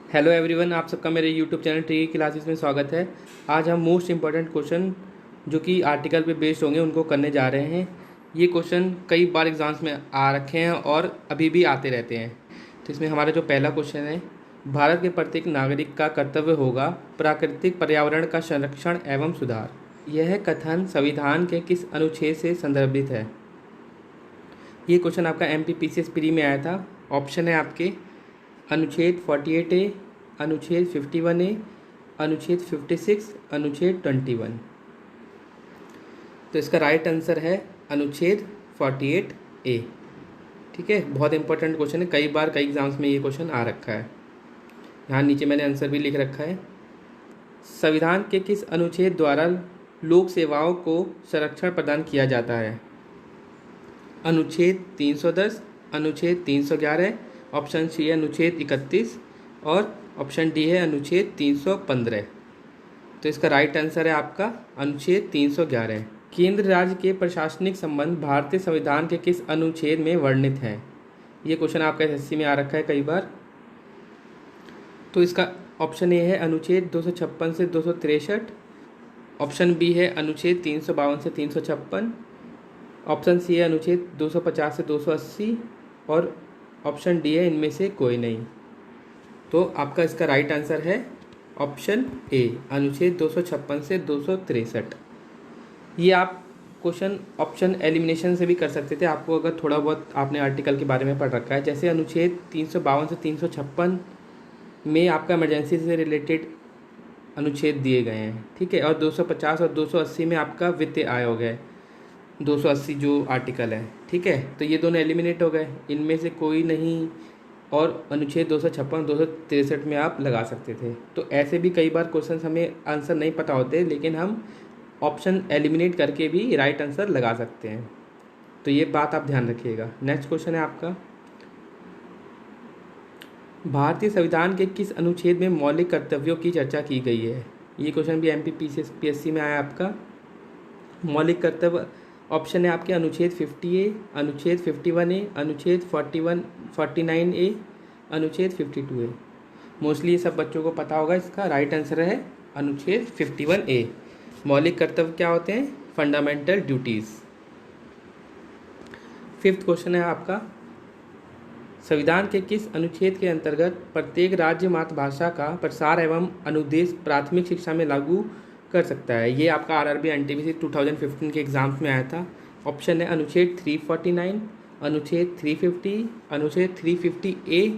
Hello everyone, आप सबका मेरे यूट्यूब चैनल ट्री क्लासेस में स्वागत है। आज हम मोस्ट इम्पॉर्टेंट क्वेश्चन जो कि आर्टिकल पे बेस्ड होंगे उनको करने जा रहे हैं। ये क्वेश्चन कई बार एग्जाम्स में आ रखे हैं और अभी भी आते रहते हैं। तो इसमें हमारा जो पहला क्वेश्चन है, भारत के प्रत्येक नागरिक का कर्तव्य होगा प्राकृतिक पर्यावरण का संरक्षण एवं सुधार। यह कथन संविधान के किस अनुच्छेद से संदर्भित है? ये क्वेश्चन आपका MPPCS प्री में आया था। ऑप्शन है आपके अनुच्छेद 48A, अनुच्छेद 51A, अनुच्छेद 56, अनुच्छेद 21। तो इसका राइट आंसर है अनुच्छेद 48A। ठीक है, बहुत इंपॉर्टेंट क्वेश्चन है, कई बार कई एग्जाम्स में ये क्वेश्चन आ रखा है। यहाँ नीचे मैंने आंसर भी लिख रखा है। संविधान के किस अनुच्छेद द्वारा लोक सेवाओं को संरक्षण प्रदान किया जाता है? अनुच्छेद 310, अनुच्छेद 311, ऑप्शन सी है अनुच्छेद 31 और ऑप्शन डी है अनुच्छेद 315। तो इसका राइट आंसर है आपका अनुच्छेद 311। केंद्र राज्य के प्रशासनिक संबंध भारतीय संविधान के किस अनुच्छेद में वर्णित हैं? ये क्वेश्चन आपका SSC में आ रखा है कई बार। तो इसका ऑप्शन ए है अनुच्छेद 256 से 263, ऑप्शन बी है अनुच्छेद 352 से 356, ऑप्शन सी है अनुच्छेद 250 से 280 और ऑप्शन डी है इनमें से कोई नहीं। तो आपका इसका राइट आंसर है ऑप्शन ए, अनुच्छेद 256 से 263। ये आप क्वेश्चन ऑप्शन एलिमिनेशन से भी कर सकते थे, आपको अगर थोड़ा बहुत आपने आर्टिकल के बारे में पढ़ रखा है। जैसे अनुच्छेद 352 से 356 में आपका इमरजेंसी से रिलेटेड अनुच्छेद दिए गए हैं, ठीक है, और 250 और 280 में आपका वित्त आयोग है, 280 जो आर्टिकल है, ठीक है। तो ये दोनों एलिमिनेट हो गए, इनमें से कोई नहीं, और अनुच्छेद 256 263 में आप लगा सकते थे। तो ऐसे भी कई बार क्वेश्चन हमें आंसर नहीं पता होते, लेकिन हम ऑप्शन एलिमिनेट करके भी राइट आंसर लगा सकते हैं। तो ये बात आप ध्यान रखिएगा। नेक्स्ट क्वेश्चन है आपका, भारतीय संविधान के किस अनुच्छेद में मौलिक कर्तव्यों की चर्चा की गई है? ये क्वेश्चन भी MPPSC में आया आपका। मौलिक कर्तव्य ऑप्शन है आपके अनुच्छेद 50A, अनुच्छेद 51A, अनुच्छेद 49A, अनुच्छेद 52A। मोस्टली ये सब बच्चों को पता होगा। इसका राइट आंसर है अनुच्छेद 51A। मौलिक कर्तव्य क्या होते हैं? Fundamental duties. फिफ्थ क्वेश्चन है आपका, संविधान के किस अनुच्छेद के अंतर्गत प्रत्येक राज्य मातृभाषा का प्रसार एवं अनुदेश प्राथमिक शिक्षा में लागू कर सकता है? ये आपका RRB NTPC 2015 के एग्जाम्स में आया था। ऑप्शन है अनुच्छेद 349, अनुच्छेद 350, अनुच्छेद 350A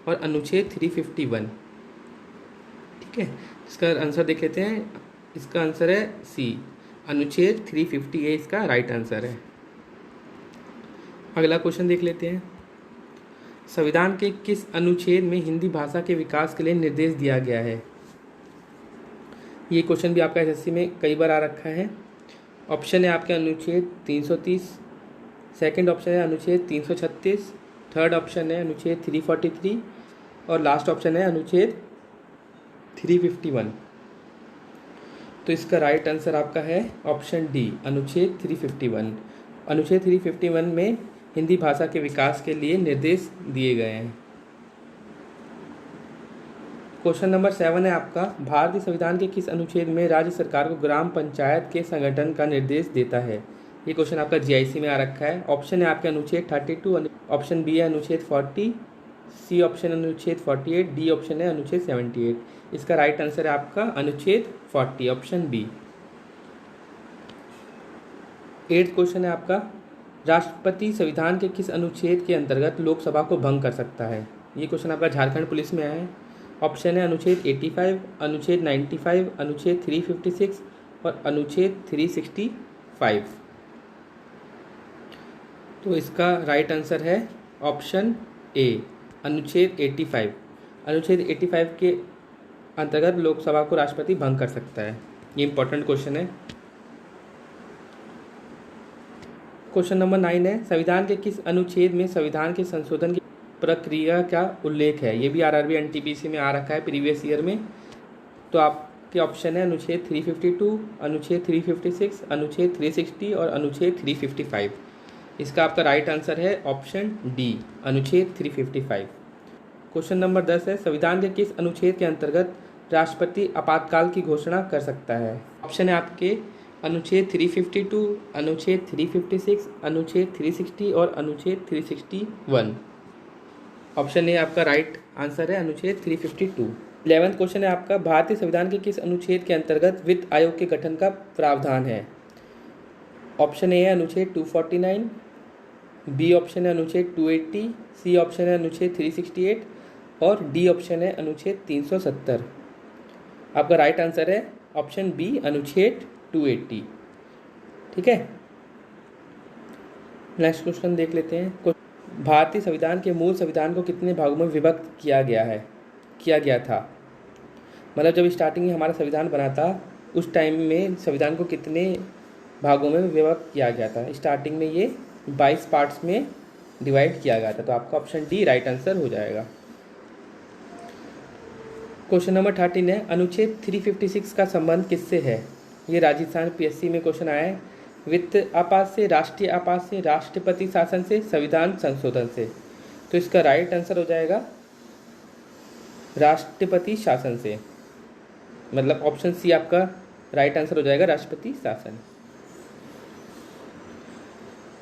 और अनुच्छेद 351। ठीक है, इसका आंसर देख लेते हैं। इसका आंसर है सी, अनुच्छेद 350A इसका राइट आंसर है। अगला क्वेश्चन देख लेते हैं, संविधान के किस अनुच्छेद में हिंदी भाषा के विकास के लिए निर्देश दिया गया है? ये क्वेश्चन भी आपका SSC में कई बार आ रखा है। ऑप्शन है आपके अनुच्छेद 330, सेकंड ऑप्शन है अनुच्छेद 336, थर्ड ऑप्शन है अनुच्छेद 343 और लास्ट ऑप्शन है अनुच्छेद 351। तो इसका राइट आंसर आपका है ऑप्शन डी, अनुच्छेद 351। अनुच्छेद 351 में हिंदी भाषा के विकास के लिए निर्देश दिए गए हैं। क्वेश्चन नंबर 7 है आपका, भारतीय संविधान के किस अनुच्छेद में राज्य सरकार को ग्राम पंचायत के संगठन का निर्देश देता है? ये क्वेश्चन आपका GIC में आ रखा है। ऑप्शन है आपके अनुच्छेद 32, ऑप्शन बी है अनुच्छेद 40, सी ऑप्शन अनुच्छेद 48, डी ऑप्शन है अनुच्छेद 78। इसका राइट आंसर है आपका अनुच्छेद 40, ऑप्शन बी। 8th क्वेश्चन है आपका, राष्ट्रपति संविधान के किस अनुच्छेद के अंतर्गत लोकसभा को भंग कर सकता है? ये क्वेश्चन आपका झारखंड पुलिस में आया है। ऑप्शन है अनुच्छेद 85, अनुच्छेद 95, अनुच्छेद 356 और अनुच्छेद 365। तो इसका राइट आंसर है ऑप्शन ए, अनुच्छेद 85। अनुच्छेद 85 के अंतर्गत लोकसभा को राष्ट्रपति भंग कर सकता है। ये इंपॉर्टेंट क्वेश्चन है। क्वेश्चन नंबर 9 है, संविधान के किस अनुच्छेद में संविधान के संशोधन की प्रक्रिया का उल्लेख है? ये भी RRB NTPC में आ रखा है प्रीवियस ईयर में। तो आपके ऑप्शन है अनुच्छेद 352, अनुच्छेद 356, अनुच्छेद 360 और अनुच्छेद 355। इसका आपका राइट आंसर है ऑप्शन डी, अनुच्छेद 355। क्वेश्चन नंबर 10 है, संविधान के किस अनुच्छेद के अंतर्गत राष्ट्रपति आपातकाल की घोषणा कर सकता है? ऑप्शन है आपके अनुच्छेद 352, अनुच्छेद 356, अनुच्छेद 360 और अनुच्छेद 361। ऑप्शन ए आपका राइट आंसर है अनुच्छेद 352। 11वां क्वेश्चन है आपका, भारतीय संविधान के किस अनुच्छेद के अंतर्गत वित्त आयोग के गठन का प्रावधान है? ऑप्शन ए है अनुच्छेद 249, बी ऑप्शन है अनुच्छेद 280, सी ऑप्शन है अनुच्छेद 368 और डी ऑप्शन है अनुच्छेद 370। आपका राइट आंसर है ऑप्शन बी अनुच्छेद 280। ठीक है, नेक्स्ट क्वेश्चन देख लेते हैं। भारतीय संविधान के मूल संविधान को कितने भागों में विभक्त किया गया था? मतलब जब स्टार्टिंग में हमारा संविधान बना था उस टाइम में संविधान को कितने भागों में विभक्त किया गया था? स्टार्टिंग में ये 22 पार्ट्स में डिवाइड किया गया था, तो आपका ऑप्शन डी राइट आंसर हो जाएगा। क्वेश्चन नंबर 13 है, अनुच्छेद 356 का संबंध किससे है? ये राजस्थान पीएससी में क्वेश्चन आया है। वित्त आपात से, राष्ट्रीय आपात से, राष्ट्रपति शासन से, संविधान संशोधन से। तो इसका राइट आंसर हो जाएगा राष्ट्रपति शासन से, मतलब ऑप्शन सी आपका राइट आंसर हो जाएगा राष्ट्रपति शासन।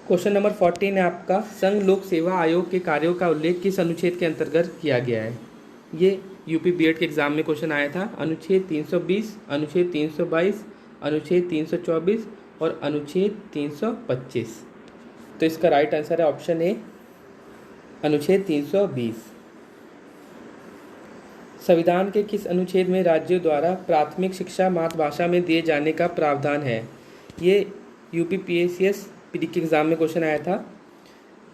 क्वेश्चन नंबर 14 है आपका, संघ लोक सेवा आयोग के कार्यों का उल्लेख किस अनुच्छेद के अंतर्गत किया गया है? ये यूपी बीएड के एग्जाम में क्वेश्चन आया था। अनुच्छेद 320, अनुच्छेद 322, अनुच्छेद 324 और अनुच्छेद 325। तो इसका राइट आंसर है ऑप्शन ए अनुच्छेद 320। संविधान के किस अनुच्छेद में राज्यों द्वारा प्राथमिक शिक्षा मातृभाषा में दिए जाने का प्रावधान है? ये यूपी पीएससीएस पीडी के एग्जाम में क्वेश्चन आया था।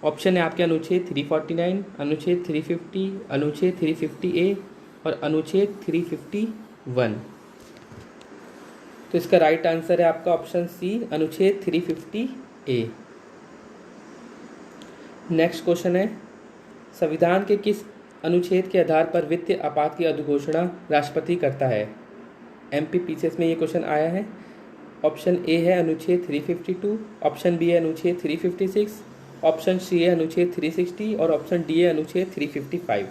ऑप्शन है आपके अनुच्छेद 349, अनुच्छेद 350, अनुच्छेद 350A और अनुच्छेद 351। तो इसका राइट आंसर है आपका ऑप्शन सी अनुच्छेद 350A। नेक्स्ट क्वेश्चन है, संविधान के किस अनुच्छेद के आधार पर वित्तीय आपात की अधिघोषणा राष्ट्रपति करता है? एमपीपीसीएस में ये क्वेश्चन आया है। ऑप्शन ए है अनुच्छेद 352, ऑप्शन बी है अनुच्छेद 356, ऑप्शन सी है अनुच्छेद 360 और ऑप्शन डी है अनुच्छेद 355।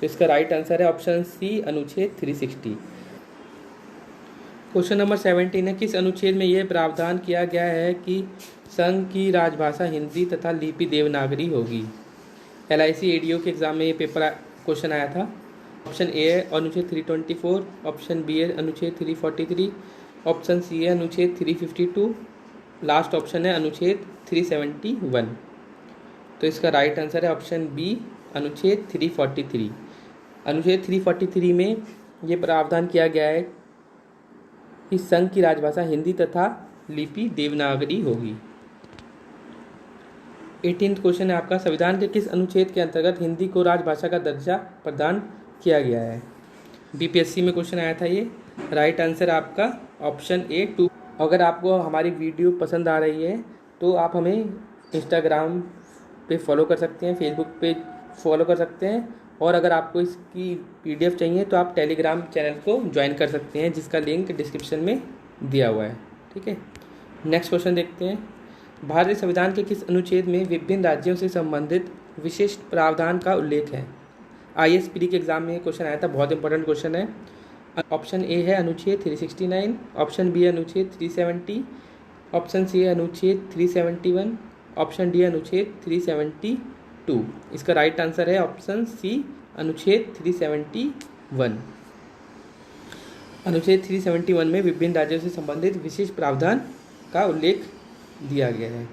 तो इसका राइट आंसर है ऑप्शन सी अनुच्छेद 360। क्वेश्चन नंबर 17 है, किस अनुच्छेद में यह प्रावधान किया गया है कि संघ की राजभाषा हिंदी तथा लिपि देवनागरी होगी? LIC ADO के एग्जाम में ये पेपर क्वेश्चन आया था। ऑप्शन ए है अनुच्छेद 324, ऑप्शन बी है अनुच्छेद 343, ऑप्शन सी है अनुच्छेद 352, लास्ट ऑप्शन है अनुच्छेद 371। तो इसका राइट आंसर है ऑप्शन बी अनुच्छेद 343। अनुच्छेद 343 में ये प्रावधान किया गया है कि संघ की राजभाषा हिंदी तथा लिपि देवनागरी होगी। 18वां क्वेश्चन है आपका, संविधान के किस अनुच्छेद के अंतर्गत हिंदी को राजभाषा का दर्जा प्रदान किया गया है? बीपीएससी में क्वेश्चन आया था ये। राइट आंसर आपका ऑप्शन ए 2। अगर आपको हमारी वीडियो पसंद आ रही है तो आप हमें इंस्टाग्राम पे फॉलो कर सकते हैं, फेसबुक पे फॉलो कर सकते हैं, और अगर आपको इसकी PDF चाहिए तो आप टेलीग्राम चैनल को ज्वाइन कर सकते हैं जिसका लिंक डिस्क्रिप्शन में दिया हुआ है। ठीक है, नेक्स्ट क्वेश्चन देखते हैं। भारतीय संविधान के किस अनुच्छेद में विभिन्न राज्यों से संबंधित विशिष्ट प्रावधान का उल्लेख है? ISPD के एग्जाम में क्वेश्चन आया था, बहुत इंपॉर्टेंट क्वेश्चन है। ऑप्शन ए है अनुच्छेद 369, ऑप्शन बी है अनुच्छेद 370, ऑप्शन सी है अनुच्छेद 371, ऑप्शन डी अनुच्छेद 372। इसका राइट आंसर है ऑप्शन सी अनुच्छेद 371। अनुच्छेद 371 में विभिन्न राज्यों से संबंधित विशिष्ट प्रावधान का उल्लेख दिया गया है।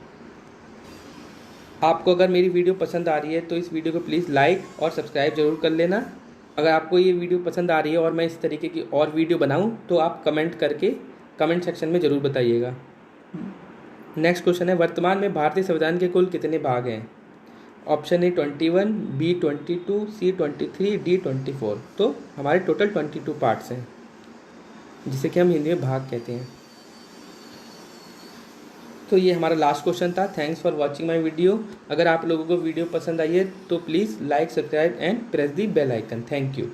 आपको अगर मेरी वीडियो पसंद आ रही है तो इस वीडियो को प्लीज़ लाइक और सब्सक्राइब जरूर कर लेना। अगर आपको ये वीडियो पसंद आ रही है और मैं इस तरीके की और वीडियो बनाऊं तो आप कमेंट करके कमेंट सेक्शन में ज़रूर बताइएगा। नेक्स्ट क्वेश्चन है, वर्तमान में भारतीय संविधान के कुल कितने भाग हैं? Option A 21, B 22, C 23, D 24। तो हमारे टोटल 22 पार्ट्स हैं जिसे कि हम हिंदी में भाग कहते हैं। तो ये हमारा लास्ट क्वेश्चन था। Thanks for watching my video. अगर आप लोगों को वीडियो पसंद आई है तो please like, subscribe and press the bell icon. Thank you.